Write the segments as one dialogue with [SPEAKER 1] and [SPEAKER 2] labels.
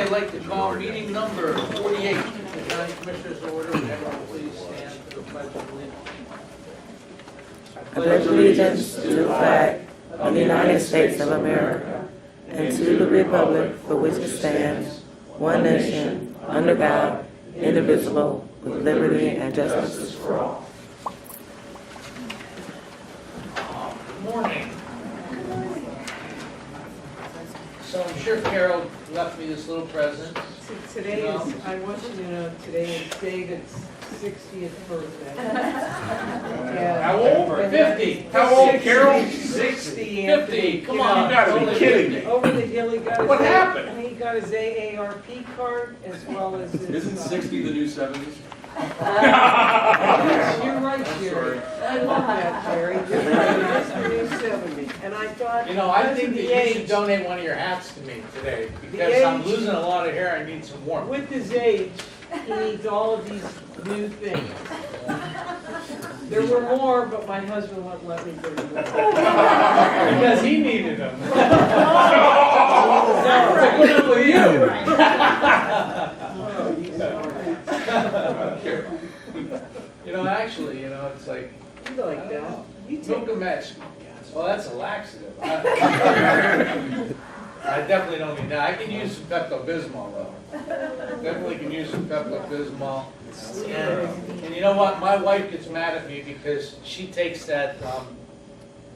[SPEAKER 1] I'd like to call meeting number 48, the County Commissioners order. Would everyone please stand for the pledge of allegiance?
[SPEAKER 2] I pledge allegiance to the flag of the United States of America and to the republic for which it stands, one nation, under God, indivisible, with liberty and justice for all.
[SPEAKER 1] Good morning. So I'm sure Carol left me this little present.
[SPEAKER 3] Today is, I want you to know, today is David's 60th birthday.
[SPEAKER 1] How old? 50.
[SPEAKER 4] How old, Carol?
[SPEAKER 3] 60.
[SPEAKER 1] 50. Come on.
[SPEAKER 4] You gotta be kidding me.
[SPEAKER 3] Over the hill, he got his.
[SPEAKER 4] What happened?
[SPEAKER 3] He got his AARP card as well as his.
[SPEAKER 4] Isn't 60 the new 70s?
[SPEAKER 3] You're right, Jerry. I love that, Jerry. You're right, it's the new 70. And I thought.
[SPEAKER 1] You know, I think that
[SPEAKER 3] because of the
[SPEAKER 1] you should
[SPEAKER 3] age-
[SPEAKER 1] donate one of your hats to me today because I'm
[SPEAKER 3] age-
[SPEAKER 1] losing a lot of hair. I need some warmth.
[SPEAKER 3] With his age, he needs all of these new things. There were more, but my husband wouldn't let me give them.
[SPEAKER 1] Because he needed them.
[SPEAKER 3] No.
[SPEAKER 1] Put up with you.
[SPEAKER 3] Oh, he's sorry.
[SPEAKER 1] You know, actually, you know, it's like,
[SPEAKER 3] You like that? You take
[SPEAKER 1] Gilgamesh. Well, that's a laxative. I definitely don't need that. I can use some Pepto-Bismol though. Definitely can use some Pepto-Bismol. And you know what? My wife gets mad at me because she takes that,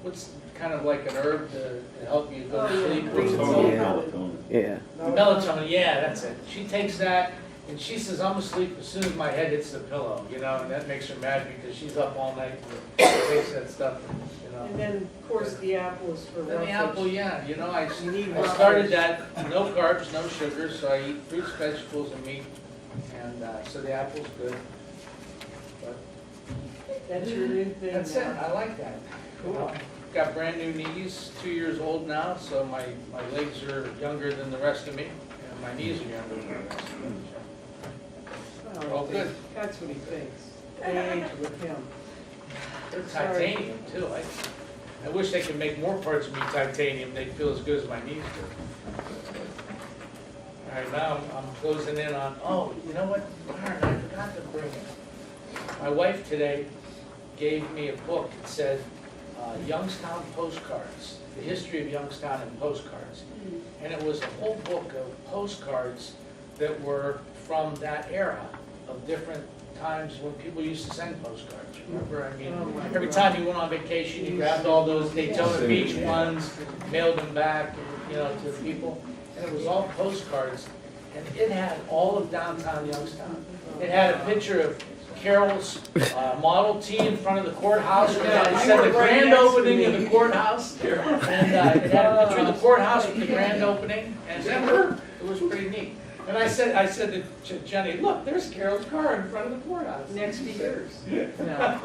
[SPEAKER 1] what's kind of like an herb to help you go to sleep.
[SPEAKER 2] Yeah.
[SPEAKER 1] Melatonin, yeah, that's it. She takes that and she says, I'm asleep as soon as my head hits the pillow, you know, and that makes her mad because she's up all night and takes that stuff, you know.
[SPEAKER 3] And then, of course, the apple is for
[SPEAKER 1] And the
[SPEAKER 3] roughage.
[SPEAKER 1] apple, yeah, you know, I
[SPEAKER 3] need
[SPEAKER 1] started that, no carbs, no sugar, so I eat fruits, vegetables, and meat, and so the apple's good. But
[SPEAKER 3] That's your new thing
[SPEAKER 1] that's it,
[SPEAKER 3] now.
[SPEAKER 1] I like that. Cool. Got brand new knees, 2 years old now, so my legs are younger than the rest of me, and my knees are younger than the rest of me.
[SPEAKER 3] Oh,
[SPEAKER 1] Oh, good.
[SPEAKER 3] That's what he thinks. Age with him.
[SPEAKER 1] They're titanium too. I wish they could make more parts of me titanium. They'd feel as good as my knees do. All right, now I'm closing in on, oh, you know what? Darn, I forgot to bring it. My wife today gave me a book. It said Youngstown Postcards, the history of Youngstown and postcards. And it was a whole book of postcards that were from that era of different times when people used to send postcards. Remember, I mean, every time you went on vacation, you grabbed all those Daytona Beach ones, mailed them back, you know, to the people. And it was all postcards, and it had all of downtown Youngstown. It had a picture of Carol's Model T in front of the courthouse. It said the grand opening of the courthouse. And it had a picture of the courthouse with the grand opening. And it was pretty neat. And I said to Jenny, look, there's Carol's car in front of the courthouse.
[SPEAKER 3] Next to yours.
[SPEAKER 1] No.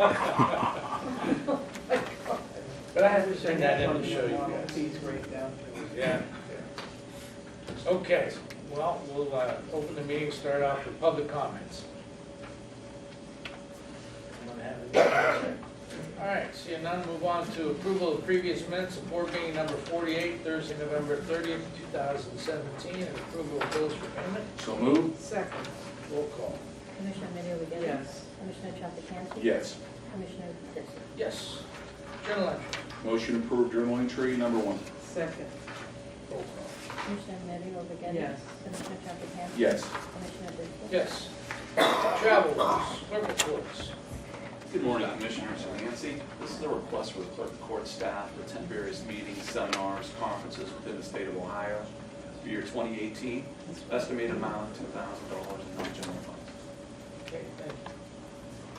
[SPEAKER 1] But I had to send that in to show you guys.
[SPEAKER 3] He's right down to it.
[SPEAKER 1] Yeah. Okay, well, we'll open the meeting, start off with public comments. Anyone have any? All right, seeing none, move on to approval of previous minutes of board meeting number 48, Thursday, November 30th, 2017, and approval of bills for payment.
[SPEAKER 4] So moved?
[SPEAKER 3] Second,
[SPEAKER 1] Roll call.
[SPEAKER 5] Commissioner Middy O'Geady?
[SPEAKER 3] yes.
[SPEAKER 5] Commissioner Trafficante?
[SPEAKER 4] Yes.
[SPEAKER 5] Commissioner Ditzler?
[SPEAKER 1] Yes. Journal entry.
[SPEAKER 4] Motion approved journal entry number 1.
[SPEAKER 3] Second,
[SPEAKER 1] Roll call.
[SPEAKER 5] Commissioner Middy O'Geady?
[SPEAKER 3] yes.
[SPEAKER 5] Commissioner Trafficante?
[SPEAKER 4] Yes.
[SPEAKER 5] Commissioner Ditzler?
[SPEAKER 1] Yes. Travel rules, clerk reports.
[SPEAKER 6] Good morning, Commissioners. Nancy, this is a request for the clerk of court staff to attend various meetings, seminars, conferences within the state of Ohio for year 2018. Estimated amount of $2,000 in non-general funds.
[SPEAKER 1] Okay, thank you.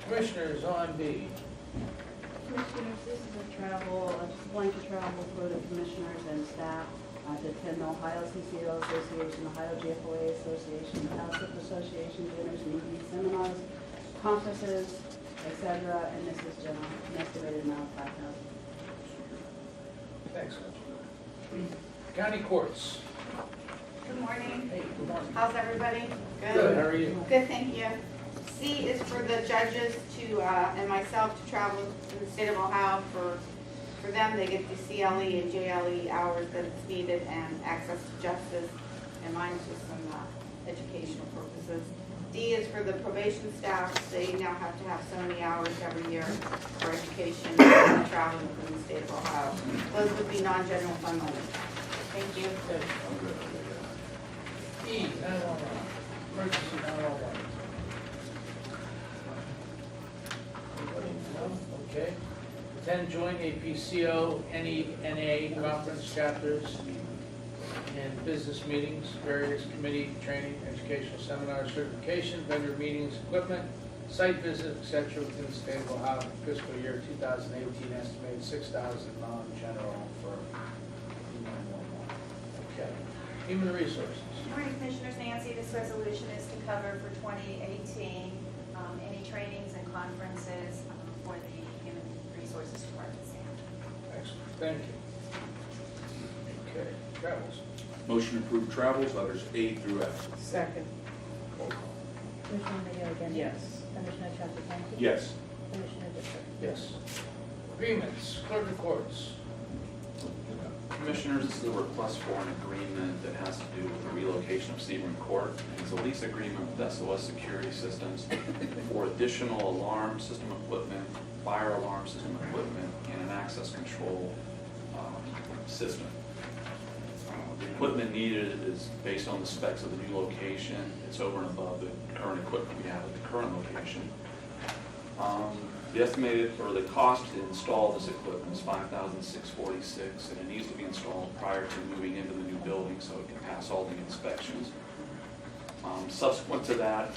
[SPEAKER 1] Commissioners on B.
[SPEAKER 7] Commissioners, this is a blanket travel for the commissioners and staff to attend the Ohio CCO Association, Ohio GFOA Association, ALSIP Association, dinners, meetings, seminars, conferences, etc. And this is general, an estimated amount of $5,000.
[SPEAKER 1] Thanks. County courts.
[SPEAKER 8] Good morning.
[SPEAKER 1] Hey, good morning.
[SPEAKER 8] How's everybody?
[SPEAKER 1] Good, how are you?
[SPEAKER 8] Good, thank you. C is for the judges to, and myself to travel to the state of Ohio for them. They get the CLE and JLE hours that's needed and access to justice and and mine's just some educational purposes. D is for the probation staff. They now have to have so many hours every year for education and traveling within the state of Ohio. Those would be non-general fund money. Thank you.
[SPEAKER 1] E, 911, emergency 911. Anybody? No? Okay. Attend joint APCO, NENA conference chapters and business meetings, various committee training, educational seminars, certification, vendor meetings, equipment, site visits, etc. within the state of Ohio, fiscal year 2018, estimated 6,000 non-general for 911. Okay. Human resources.
[SPEAKER 9] Good morning, Commissioners. Nancy, this resolution is to cover for 2018 any trainings and conferences for the Human Resources Department.
[SPEAKER 1] Excellent, thank you. Okay, travels.
[SPEAKER 4] Motion to approve travels, letters A through F.
[SPEAKER 3] Second.
[SPEAKER 1] Roll call.
[SPEAKER 5] Commissioner Remedy Agati?
[SPEAKER 3] Yes.
[SPEAKER 5] Commissioner Trafficante?
[SPEAKER 4] Yes.
[SPEAKER 5] Commissioner Ditzler?
[SPEAKER 1] Yes. Agreements, clerk of courts.
[SPEAKER 6] Commissioners, this is a request for an agreement that has to do with the relocation of Sebring Court. It's a lease agreement with SOS Security Systems for additional alarm system equipment, fire alarm system equipment, and an access control system. The equipment needed is based on the specs of the new location. It's over and above the current equipment we have at the current location. The estimated, or the cost to install this equipment is $5,646, and it needs to be installed prior to moving into the new building so it can pass all the inspections. Subsequent to that,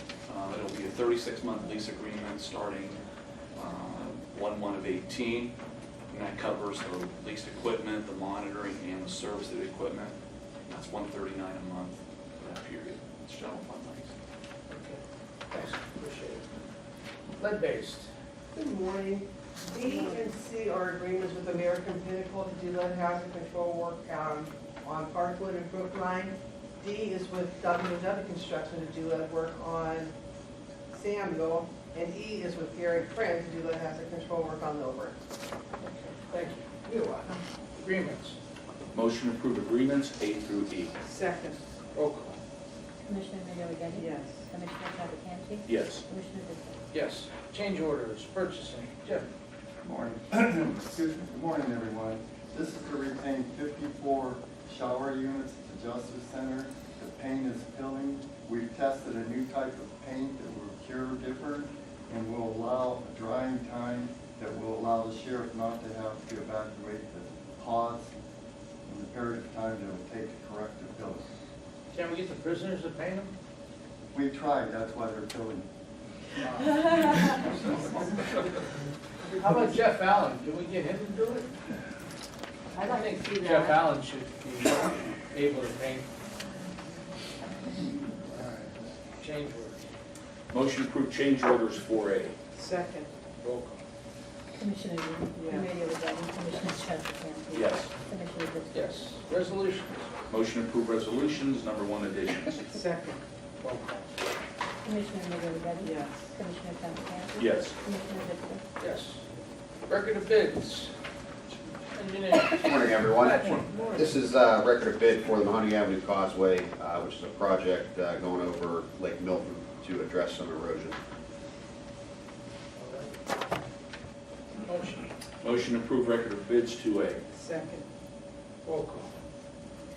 [SPEAKER 6] it'll be a 36-month lease agreement starting 1/1/18, and that covers the leased equipment, the monitoring, and the service of the equipment. That's $139 a month for that period. It's general fund monies.
[SPEAKER 1] Okay, thanks, appreciate it. Lead-based.
[SPEAKER 3] Good morning. B and C are agreements with American Pinnacle to do lead hazard control work on Parkwood and Brookline. D is with W&W Construction to do lead work on Samuel. And E is with Gary Friend to do lead hazard control work on Milburn.
[SPEAKER 1] Okay, thank you. You're welcome. Agreements.
[SPEAKER 4] Motion to approve agreements A through E.
[SPEAKER 3] Second.
[SPEAKER 1] Roll call.
[SPEAKER 5] Commissioner Remedy Agati?
[SPEAKER 3] Yes.
[SPEAKER 5] Commissioner Trafficante?
[SPEAKER 4] Yes.
[SPEAKER 5] Commissioner Ditzler?
[SPEAKER 1] Yes. Change orders, purchasing. Jeff.
[SPEAKER 10] Good morning. Excuse me. Good morning, everyone. This is to retain 54 shower units at the Justice Center. The paint is peeling. We've tested a new type of paint that will cure different and will allow a drying time that will allow the sheriff not to have to evacuate the pods in the period of time that it will take to correct the pilling.
[SPEAKER 1] Can we get the prisoners to paint them?
[SPEAKER 10] We tried, that's why they're peeling.
[SPEAKER 1] How about Jeff Allen? Can we get him to do it?
[SPEAKER 7] I'd like to see that.
[SPEAKER 1] Jeff Allen should be able to paint. All right. Change orders.
[SPEAKER 4] Motion to approve change orders 4A.
[SPEAKER 3] Second.
[SPEAKER 1] Roll call.
[SPEAKER 5] Commissioner Remedy Agati? Commissioner Trafficante?
[SPEAKER 4] Yes.
[SPEAKER 5] Commissioner Ditzler?
[SPEAKER 1] Yes. Resolutions.
[SPEAKER 4] Motion to approve resolutions, number 1 additions.
[SPEAKER 3] Second.
[SPEAKER 1] Roll call.
[SPEAKER 5] Commissioner Remedy Agati?
[SPEAKER 3] Yes.
[SPEAKER 5] Commissioner Trafficante?
[SPEAKER 4] Yes.
[SPEAKER 5] Commissioner Ditzler?
[SPEAKER 1] Yes. Record of bids. Engineer.
[SPEAKER 11] Good morning, everyone.
[SPEAKER 1] Patrick.
[SPEAKER 11] This is a record of bid for the Mahoney Avenue Causeway, which is a project going over Lake Milton to address some erosion.
[SPEAKER 1] Motion.
[SPEAKER 4] Motion to approve record of bids 2A.
[SPEAKER 3] Second.
[SPEAKER 1] Roll call.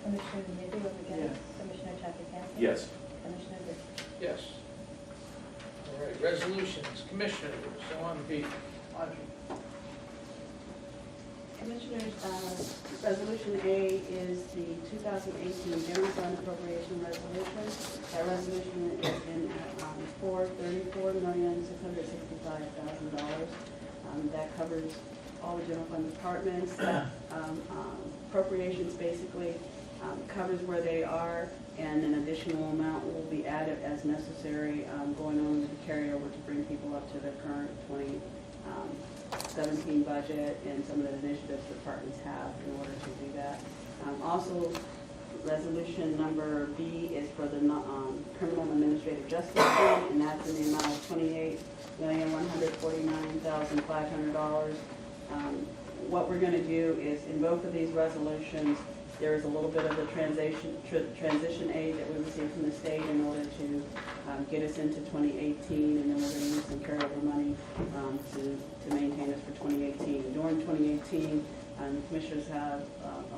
[SPEAKER 5] Commissioner Remedy Agati?
[SPEAKER 3] Yes.
[SPEAKER 5] Commissioner Trafficante?
[SPEAKER 4] Yes.
[SPEAKER 5] Commissioner Ditzler?
[SPEAKER 1] Yes. All right, resolutions, commissioners, on B. Audrey.
[SPEAKER 7] Commissioners, Resolution A is the 2018 General Fund Appropriation Resolution. That resolution is in for $34,665,000. That covers all the general fund departments. That appropriations basically covers where they are, and an additional amount will be added as necessary going on with the carryover to bring people up to the current 2017 budget and some of the initiatives departments have in order to do that. Also, resolution number B is for the criminal and administrative justice fund, and that's in the amount of $28,149,500. What we're going to do is, in both of these resolutions, There is a little bit of a transition aid that we received from the state in order to get us into 2018, and then we're going to use some carryover money to maintain us for 2018. During 2018, the commissioners have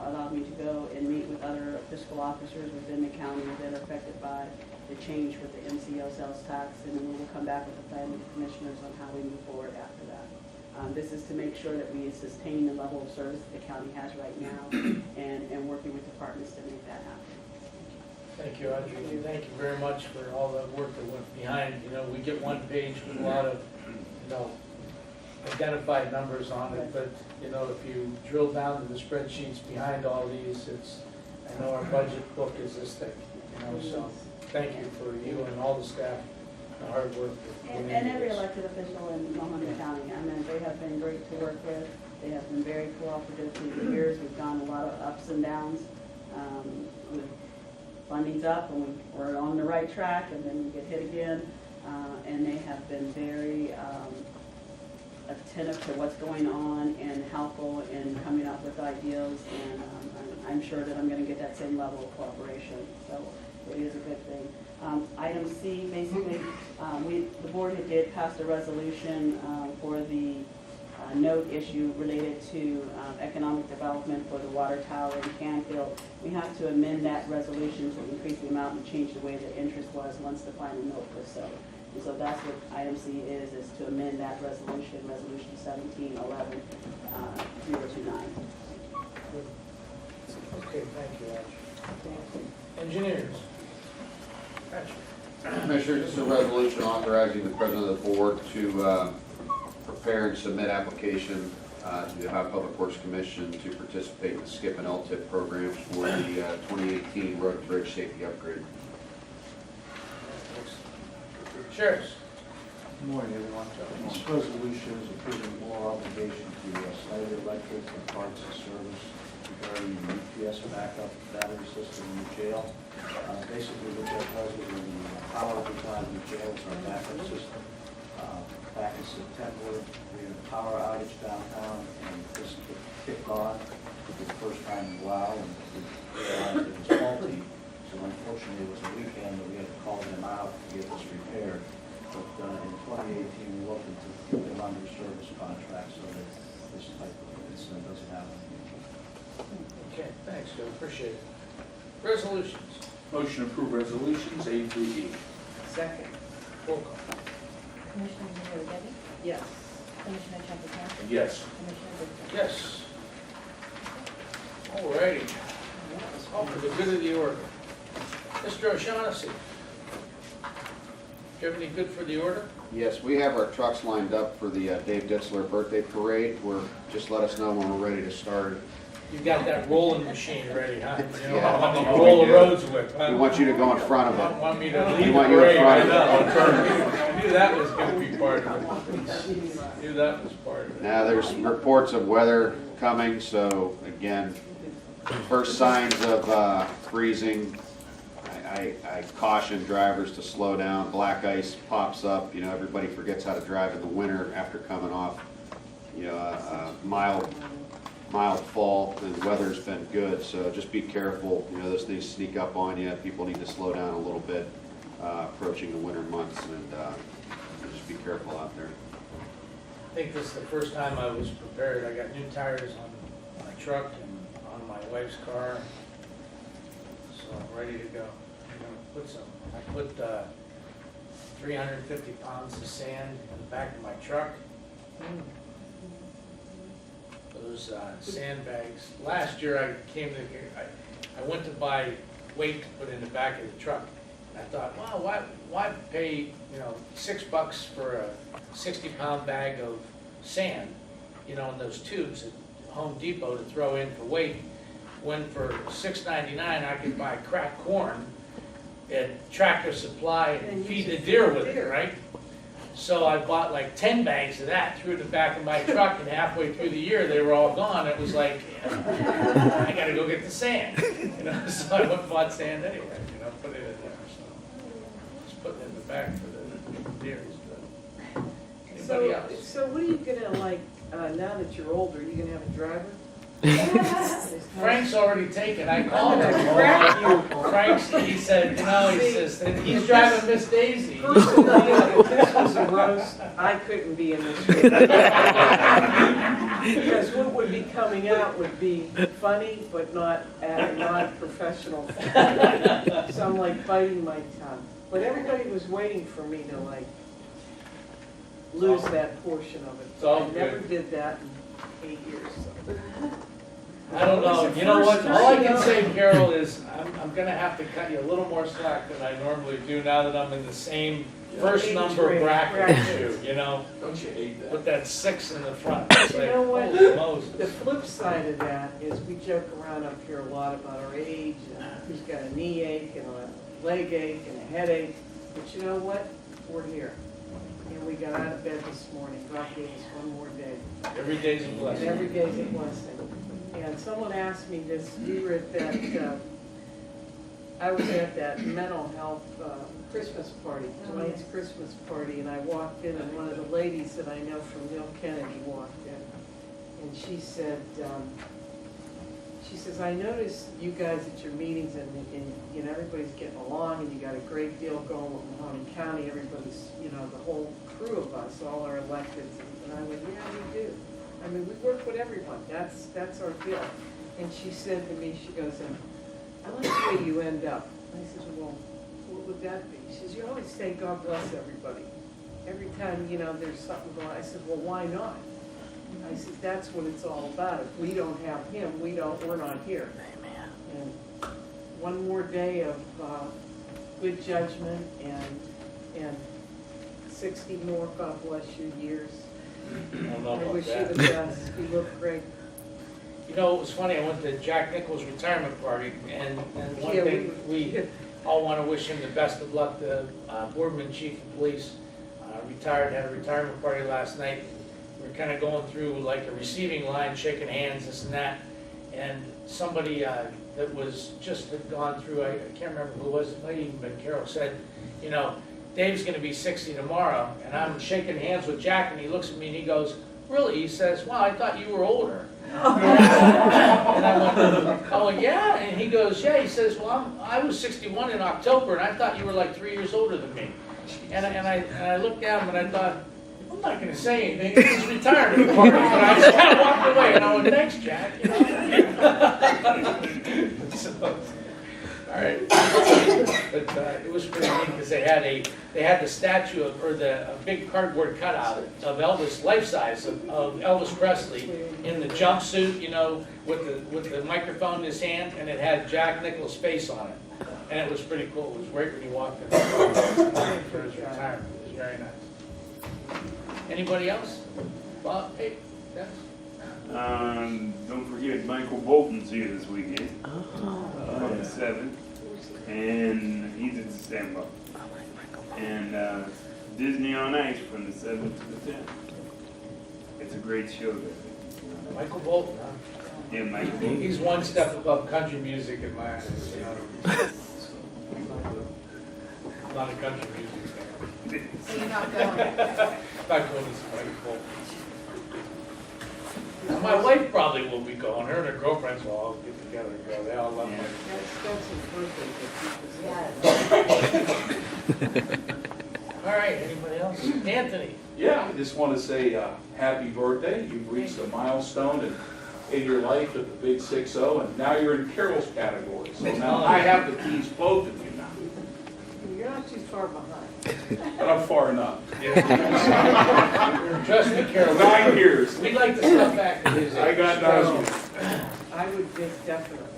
[SPEAKER 7] allowed me to go and meet with other fiscal officers within the county that are affected by the change with the MCO sales tax, and then we will come back with a plan with the commissioners on how we move forward after that. This is to make sure that we sustain the level of service that the county has right now, and working with departments to make that happen.
[SPEAKER 1] Thank you, Audrey, and thank you very much for all the work that went behind. You know, we get one page with a lot of, identified numbers on it, but, if you drill down to the spreadsheets behind all these, I know our budget book is this thick, so thank you for you and all the staff, the hard work. that went
[SPEAKER 7] And
[SPEAKER 1] into
[SPEAKER 7] every
[SPEAKER 1] this.
[SPEAKER 7] elected official in Mahoney County, I mean, they have been great to work with. They have been very cooperative through the years. We've gone a lot of ups and downs. With funding's up and we're on the right track, and then we get hit again. And they have been very attentive to what's going on and helpful in coming up with ideas. And I'm sure that I'm going to get that same level of cooperation. So it is a good thing. Item C, basically, the board did pass a resolution for the note issue related to economic development for the water tower in Canfield. We have to amend that resolution to increase the amount and change the way the interest was once the final note was sold. And so that's what item C is to amend that resolution, resolution 1711 029.
[SPEAKER 1] Okay, thank you, Audrey. Engineers. Patrick.
[SPEAKER 11] Commissioners, this is a resolution authorizing the President of the Board to prepare and submit application to the Ohio Public Works Commission to participate in the SCIP and LTIP programs for the 2018 Road and Bridge Safety Upgrade.
[SPEAKER 1] Sheriffs.
[SPEAKER 12] Good morning, everyone. This resolution is approving more obligation to Snyder Electric and parts and service regarding the UPS backup battery system in the jail. Basically, what that does is when the power goes out of the jail, it's our backup system. Back in September, we had a power outage downtown, and this kicked on for the first time in a while, and we realized it was faulty. So unfortunately, it was a weekend that we had to call them out to get this repaired. But in 2018, we looked into put them under service contract so that this type of incident doesn't happen.
[SPEAKER 1] Okay, thanks, Joe, appreciate it. Resolutions.
[SPEAKER 4] Motion to approve resolutions A through E.
[SPEAKER 1] Second. Roll call.
[SPEAKER 5] Commissioner Remedy Agati?
[SPEAKER 3] Yes.
[SPEAKER 5] Commissioner Trafficante?
[SPEAKER 4] Yes.
[SPEAKER 5] Commissioner Whitfield?
[SPEAKER 1] Yes. All righty. All for the good of the order. Mr. O'Shaughnessy. Do you have any good for the order?
[SPEAKER 11] Yes, we have our trucks lined up for the Dave Ditzler birthday parade. Just let us know when we're ready to start.
[SPEAKER 1] You've got that rolling machine ready, huh?
[SPEAKER 11] Yeah.
[SPEAKER 1] You roll the roads with, huh?
[SPEAKER 11] We want you to go in front of it.
[SPEAKER 1] Want me to lead
[SPEAKER 11] We
[SPEAKER 1] the
[SPEAKER 11] want you in
[SPEAKER 1] parade
[SPEAKER 11] front
[SPEAKER 1] right
[SPEAKER 11] of
[SPEAKER 1] now? I knew that was gonna be part of it. I knew that was part of it.
[SPEAKER 11] Now, there's reports of weather coming, so again, first signs of freezing, I caution drivers to slow down. Black ice pops up, everybody forgets how to drive in the winter after coming off, a mild fall, and the weather's been good, so just be careful. Those things sneak up on you. People need to slow down a little bit approaching the winter months, and just be careful out there.
[SPEAKER 1] I think this is the first time I was prepared. I got new tires on my truck and on my wife's car, so I'm ready to go. I put 350 pounds of sand in the back of my truck. Those sandbags. Last year I went to buy weight to put in the back of the truck. I thought, wow, why pay $6 for a 60-pound bag of sand, in those tubes at Home Depot to throw in for weight, when for $6.99 I could buy cracked corn at Tractor Supply and feed the deer with it, right? So I bought like 10 bags of that, threw it in the back of my truck, and halfway through the year they were all gone. It was like, I gotta go get the sand, so I went and bought sand anyway, put it in there. So just putting it in the back for the deer. Anybody else?
[SPEAKER 3] So what are you gonna now that you're older, are you gonna have a driver?
[SPEAKER 1] Frank's already taken, I called him.
[SPEAKER 3] Crack you.
[SPEAKER 1] Frank's, he said, he says, he's driving Miss Daisy.
[SPEAKER 3] Personally, if this was a roast, I couldn't be in this room. Because what would be coming out would be funny, but not at a non-professional. So I'm like biting my tongue. But everybody was waiting for me to like lose that portion of it.
[SPEAKER 1] It's all
[SPEAKER 3] I never
[SPEAKER 1] good.
[SPEAKER 3] did that in 8 years. So.
[SPEAKER 1] I don't know, you know what, all I can say, Carol, is I'm gonna have to cut you a little more slack than I normally do now that I'm in the same first
[SPEAKER 3] Age
[SPEAKER 1] number
[SPEAKER 3] range,
[SPEAKER 1] bracket
[SPEAKER 3] right.
[SPEAKER 1] as you, you know?
[SPEAKER 4] Don't you hate that?
[SPEAKER 1] With that 6 in the front. It's
[SPEAKER 3] You
[SPEAKER 1] like,
[SPEAKER 3] know what?
[SPEAKER 1] holy Moses.
[SPEAKER 3] The flip side of that is we joke around up here a lot about our age and who's got a knee ache and a leg ache and a headache. But you know what? We're here. And we got out of bed this morning. God gave us one more day.
[SPEAKER 1] Every day's a
[SPEAKER 3] And
[SPEAKER 1] blessing.
[SPEAKER 3] every day's a blessing. And someone asked me this, we were at that, I was at that mental health Christmas party, Dwayne's Christmas party, and I walked in and one of the ladies that I know from Neil Kennedy walked in. And she said, I noticed you guys at your meetings and you know, everybody's getting along and you got a great deal going with Mahoney County. Everybody's, you know, the whole crew of us, all our electeds. And I went, yeah, we do. I mean, we work with everyone. That's our deal. And she said to me, she goes, I like the way you end up. And I said, well, what would that be? She says, you always say, God bless everybody. Every time, you know, there's something going on. I said, well, why not? I said, that's what it's all about. If we don't have him, we're not here. Amen. And one more day of good judgment and 60 more, God bless you, years.
[SPEAKER 1] I don't know
[SPEAKER 3] I
[SPEAKER 1] about
[SPEAKER 3] wish you
[SPEAKER 1] that.
[SPEAKER 3] the best. You look great.
[SPEAKER 1] You know, it was funny, I went to Jack Nichols' retirement party, and one
[SPEAKER 3] Yeah,
[SPEAKER 1] thing, we all want to wish him the best of luck. The Boardman Chief of Police retired, had a retirement party last night. We were kind of going through like a receiving line, shaking hands, this and that, and somebody that was just had gone through, I can't remember who it was, it might even been Carol, said, you know, Dave's going to be 60 tomorrow, and I'm shaking hands with Jack, and he looks at me and he goes, really? He says, wow, I thought you were older. And I went, oh, yeah? And he goes, yeah. He says, well, I was 61 in October, and I thought you were like 3 years older than me. And I looked at him, and I thought, I'm not going to say anything. It's his retirement party. But I just kind of walked away, and I went, thanks, Jack. You know? So, all right. But it was pretty neat because they had the statue of, or a big cardboard cutout of Elvis, life size of Elvis Presley in the jumpsuit, you know, with the microphone in his hand, and it had Jack Nichols' face on it, and it was pretty cool. It was right when he walked in for his retirement. It was very nice. Anybody else? Bob, hey, Dennis?
[SPEAKER 13] Don't forget Michael Bolton's here this weekend on the 7th, and he's in December. And Disney on Ice from the 7th to the 10th. It's a great show there.
[SPEAKER 1] Michael Bolton, huh?
[SPEAKER 13] Yeah, Michael Bolton.
[SPEAKER 1] He's one step above country music in my eyes. You know? A lot of country music there.
[SPEAKER 8] So you're not going.
[SPEAKER 1] Not going to see Michael Bolton. My wife probably will be going. Her and her girlfriends will all get together and go. They all love
[SPEAKER 13] Yeah.
[SPEAKER 1] Michael.
[SPEAKER 3] That's his birthday.
[SPEAKER 1] All right, anybody else? Anthony?
[SPEAKER 4] Yeah, I just want to say happy birthday. You've reached a milestone in your life at the Big 6-0, and now you're in Carol's category. So now I have to tease both of you now,
[SPEAKER 3] You're not too far behind.
[SPEAKER 4] but I'm far enough.
[SPEAKER 1] Trust me, Carol.
[SPEAKER 4] 9 years.
[SPEAKER 1] We like to step back to his age.
[SPEAKER 4] I got 9 years.
[SPEAKER 3] I would just definitely.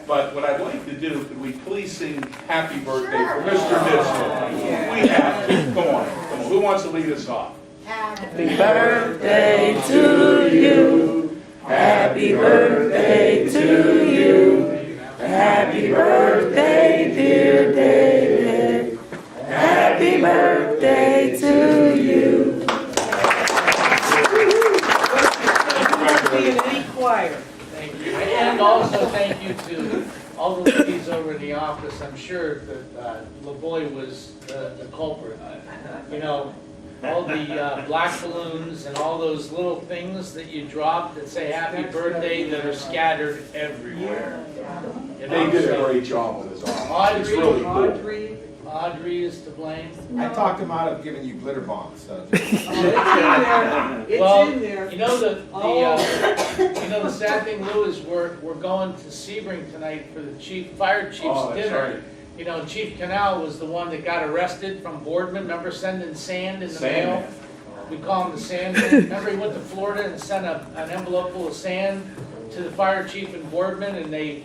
[SPEAKER 4] But what I'd like to do, could we please sing happy birthday for Mr. Mitchell? We have to. Come on. Who wants to lead us off?
[SPEAKER 2] Happy birthday to you. Happy birthday to you. Happy birthday, dear David. Happy birthday to you.
[SPEAKER 3] Be in any choir.
[SPEAKER 1] Thank you. And also thank you to all the ladies over in the office. I'm sure that LaVoy was the culprit. You know, all the black balloons and all those little things that you drop that say happy birthday that are scattered everywhere. You know,
[SPEAKER 4] They did a
[SPEAKER 1] so
[SPEAKER 4] great job with this office. It's really cool.
[SPEAKER 3] Audrey,
[SPEAKER 1] Audrey is to blame.
[SPEAKER 14] I talked him out of giving you glitter bombs, so.
[SPEAKER 3] it's in there,
[SPEAKER 1] Well,
[SPEAKER 3] it's in there.
[SPEAKER 1] you know you know the sad thing, Lou, is we're going to Sebring tonight for the fire chief's
[SPEAKER 4] Oh, that's
[SPEAKER 1] dinner.
[SPEAKER 4] right.
[SPEAKER 1] You know, Chief Canal was the one that got arrested from Boardman. Remember sending sand in the mail?
[SPEAKER 4] Sandman.
[SPEAKER 1] We call him the Sandman. Remember he went to Florida and sent an envelope full of sand to the fire chief in Boardman, and they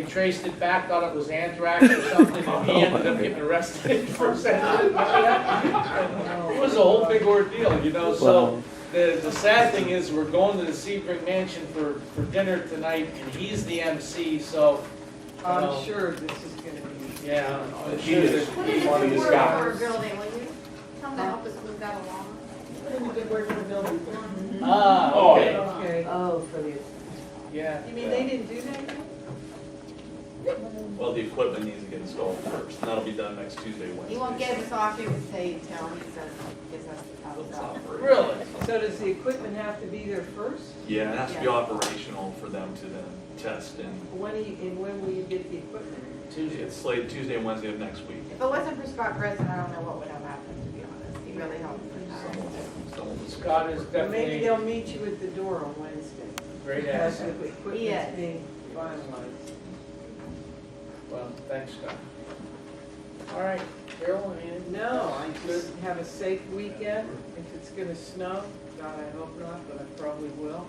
[SPEAKER 1] traced it back, thought it was anthrax or something, and he ended up getting arrested for sending it. It was a whole big ordeal, you know, so the sad thing is we're going to the Sebring Mansion for dinner tonight, and he's the MC, so.
[SPEAKER 3] I'm sure this is gonna be.
[SPEAKER 1] Yeah. I'm
[SPEAKER 4] He
[SPEAKER 1] sure
[SPEAKER 4] is
[SPEAKER 1] that-
[SPEAKER 4] the funniest
[SPEAKER 8] We're
[SPEAKER 4] guy.
[SPEAKER 8] our building, will you? Tell them to help us move that along.
[SPEAKER 3] Where the building?
[SPEAKER 1] Ah,
[SPEAKER 4] Oh,
[SPEAKER 1] okay,
[SPEAKER 3] Okay. Oh, for the,
[SPEAKER 1] yeah.
[SPEAKER 3] you mean they didn't do that yet?
[SPEAKER 6] Well, the equipment needs to get installed first, and that'll be done next Tuesday, Wednesday.
[SPEAKER 8] He won't get us off here until he gives us the thumbs
[SPEAKER 6] Let's
[SPEAKER 8] up.
[SPEAKER 6] operate.
[SPEAKER 1] Really?
[SPEAKER 3] So does the equipment have to be there first?
[SPEAKER 6] Yeah, it has to be
[SPEAKER 8] Yeah.
[SPEAKER 6] operational for them to then test, and
[SPEAKER 3] When will you get the equipment?
[SPEAKER 1] Tuesday.
[SPEAKER 6] it's slated Tuesday and Wednesday of next week.
[SPEAKER 8] If it wasn't for Scott Breslin, I don't know what would have happened, to be honest. He really helped with that.
[SPEAKER 6] Someone was-
[SPEAKER 1] Scott is
[SPEAKER 3] Or maybe
[SPEAKER 1] definitely
[SPEAKER 3] they'll meet you at the door on Wednesday.
[SPEAKER 1] a great
[SPEAKER 3] As
[SPEAKER 1] asset.
[SPEAKER 3] the equipment's
[SPEAKER 8] Yes.
[SPEAKER 3] being finalized.
[SPEAKER 1] Well, thanks, Scott. All right, Carol, anything?
[SPEAKER 3] No, I just have a safe weekend. If it's gonna snow, God, I hope not, but I probably will.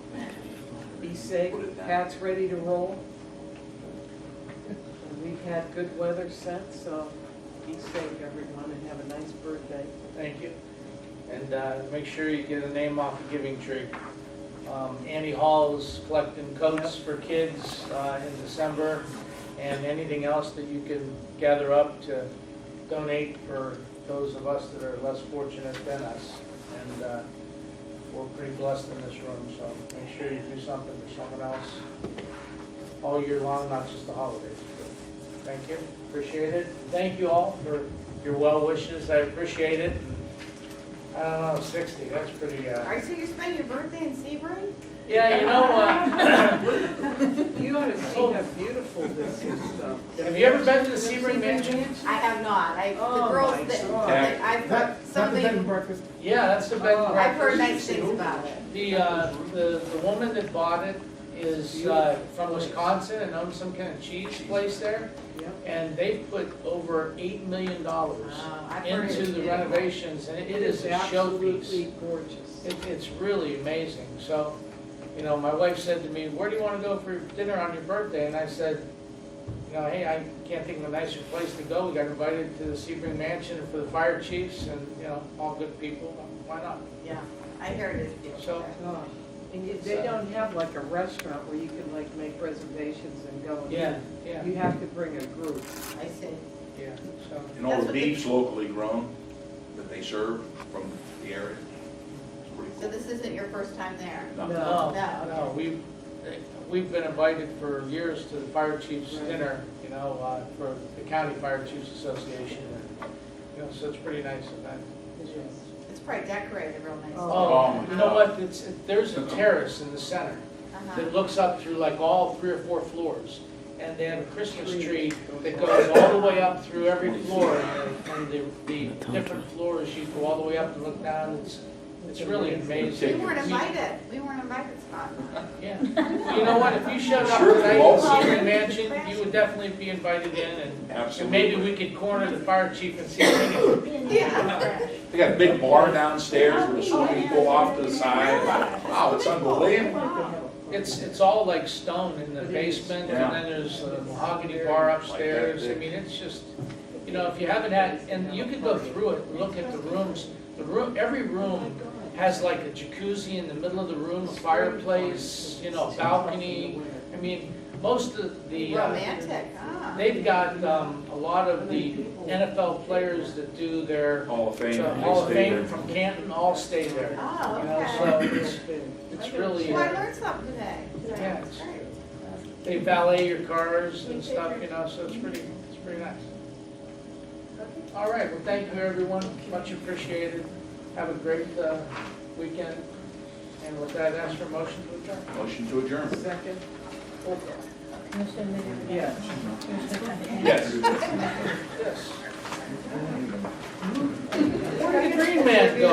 [SPEAKER 3] Be safe. Pat's ready to roll. And we've had good weather since, so be safe, everyone, and have a nice birthday.
[SPEAKER 1] Thank you. And make sure you get a name off the Giving Tree. Annie Hall is collecting coats for kids in December, and anything else that you can gather up to donate for those of us that are less fortunate than us. And we're pretty blessed in this room, so make sure you do something for someone else all year long, not just the holidays. Thank you, appreciate it. Thank you all for your well wishes, I appreciate it. I don't know, 60, that's pretty,
[SPEAKER 8] All right, so you spend your birthday in Sebring?
[SPEAKER 1] yeah, you know,
[SPEAKER 3] You ought to see how beautiful this is, though.
[SPEAKER 1] have you ever been to the Sebring Mansion?
[SPEAKER 8] I have not.
[SPEAKER 3] Oh,
[SPEAKER 8] The girls
[SPEAKER 3] my
[SPEAKER 8] that,
[SPEAKER 3] God.
[SPEAKER 8] I've heard
[SPEAKER 14] Not the bed and
[SPEAKER 8] something,
[SPEAKER 14] breakfast.
[SPEAKER 1] Yeah, that's the bed and
[SPEAKER 3] Oh.
[SPEAKER 8] I've heard
[SPEAKER 1] breakfast.
[SPEAKER 8] nice things about it.
[SPEAKER 1] The woman that bought it is from Wisconsin and owns some kind of cheese place there.
[SPEAKER 3] Yeah.
[SPEAKER 1] And they put over $8 million
[SPEAKER 8] I've heard
[SPEAKER 1] into
[SPEAKER 8] it's
[SPEAKER 1] the
[SPEAKER 8] beautiful.
[SPEAKER 1] renovations, and it is a
[SPEAKER 3] Absolutely
[SPEAKER 1] showpiece.
[SPEAKER 3] gorgeous.
[SPEAKER 1] It's really amazing. So, you know, my wife said to me, where do you want to go for dinner on your birthday? And I said, you know, hey, I can't think of a nicer place to go. We got invited to the Sebring Mansion for the fire chiefs and, you know, all good people. Why not?
[SPEAKER 8] Yeah, I hear it is beautiful.
[SPEAKER 1] So-
[SPEAKER 8] there.
[SPEAKER 3] Oh, and they don't have like a restaurant where you can like make reservations and go and
[SPEAKER 1] Yeah,
[SPEAKER 3] eat.
[SPEAKER 1] yeah,
[SPEAKER 3] You have to bring a group.
[SPEAKER 8] I see.
[SPEAKER 1] yeah. So,
[SPEAKER 4] And all the beef's locally grown that they serve from the area. It's pretty
[SPEAKER 8] So
[SPEAKER 4] cool.
[SPEAKER 8] this isn't your first time there?
[SPEAKER 4] No.
[SPEAKER 1] no,
[SPEAKER 8] No.
[SPEAKER 1] no, we've been invited for years to the fire chiefs
[SPEAKER 3] Right.
[SPEAKER 1] dinner, you know, for the County Fire Chiefs Association. And, you know, so it's a pretty nice event.
[SPEAKER 8] It's probably decorated real nice.
[SPEAKER 1] Oh, you know what, there's a terrace in the center
[SPEAKER 8] Uh-huh.
[SPEAKER 1] that looks up through like all 3 or 4 floors. And they have a Christmas tree that goes all the way up through every floor. And the different floors, you go all the way up and look down. It's really amazing.
[SPEAKER 8] We weren't invited. We weren't invited, Scott.
[SPEAKER 1] Yeah. Well, you know what, if you showed up
[SPEAKER 4] Sure,
[SPEAKER 1] tonight at
[SPEAKER 4] well-
[SPEAKER 1] the Sebring Mansion, you would definitely be invited in. And
[SPEAKER 4] Absolutely.
[SPEAKER 1] maybe we could corner the fire chief and see if he can.
[SPEAKER 8] Yeah.
[SPEAKER 4] They got a big bar downstairs with a swimming pool off to the side. Wow, it's unbelievable.
[SPEAKER 1] It's all like stone in the basement,
[SPEAKER 4] Yeah.
[SPEAKER 1] and then there's a mahogany bar upstairs. I mean, it's just, you know, if you haven't had, and you could go through it and look at the rooms. Every room has like a jacuzzi in the middle of the room, a fireplace, you know, balcony. I mean, most of the,
[SPEAKER 8] Romantic, huh?
[SPEAKER 1] they've got a lot of the NFL players that do their
[SPEAKER 4] Hall of Fame.
[SPEAKER 1] Hall of
[SPEAKER 4] they stay
[SPEAKER 1] Fame
[SPEAKER 4] there.
[SPEAKER 1] from Canton all stay there.
[SPEAKER 8] Oh,
[SPEAKER 1] You know,
[SPEAKER 8] okay.
[SPEAKER 1] so it's really.
[SPEAKER 8] Well, I learned something today.
[SPEAKER 1] Yeah,
[SPEAKER 8] That's great.
[SPEAKER 1] They valet your cars and stuff, you know, so it's pretty nice. All right, well, thank you, everyone, much appreciated. Have a great weekend. And with that, ask for motion to adjourn.
[SPEAKER 4] Motion to adjourn.
[SPEAKER 1] Second. Roll call.
[SPEAKER 5] Commissioner Middy?
[SPEAKER 1] Yes.
[SPEAKER 5] Commissioner Traficant?
[SPEAKER 4] Yes.
[SPEAKER 1] Yes. Where did the green man go?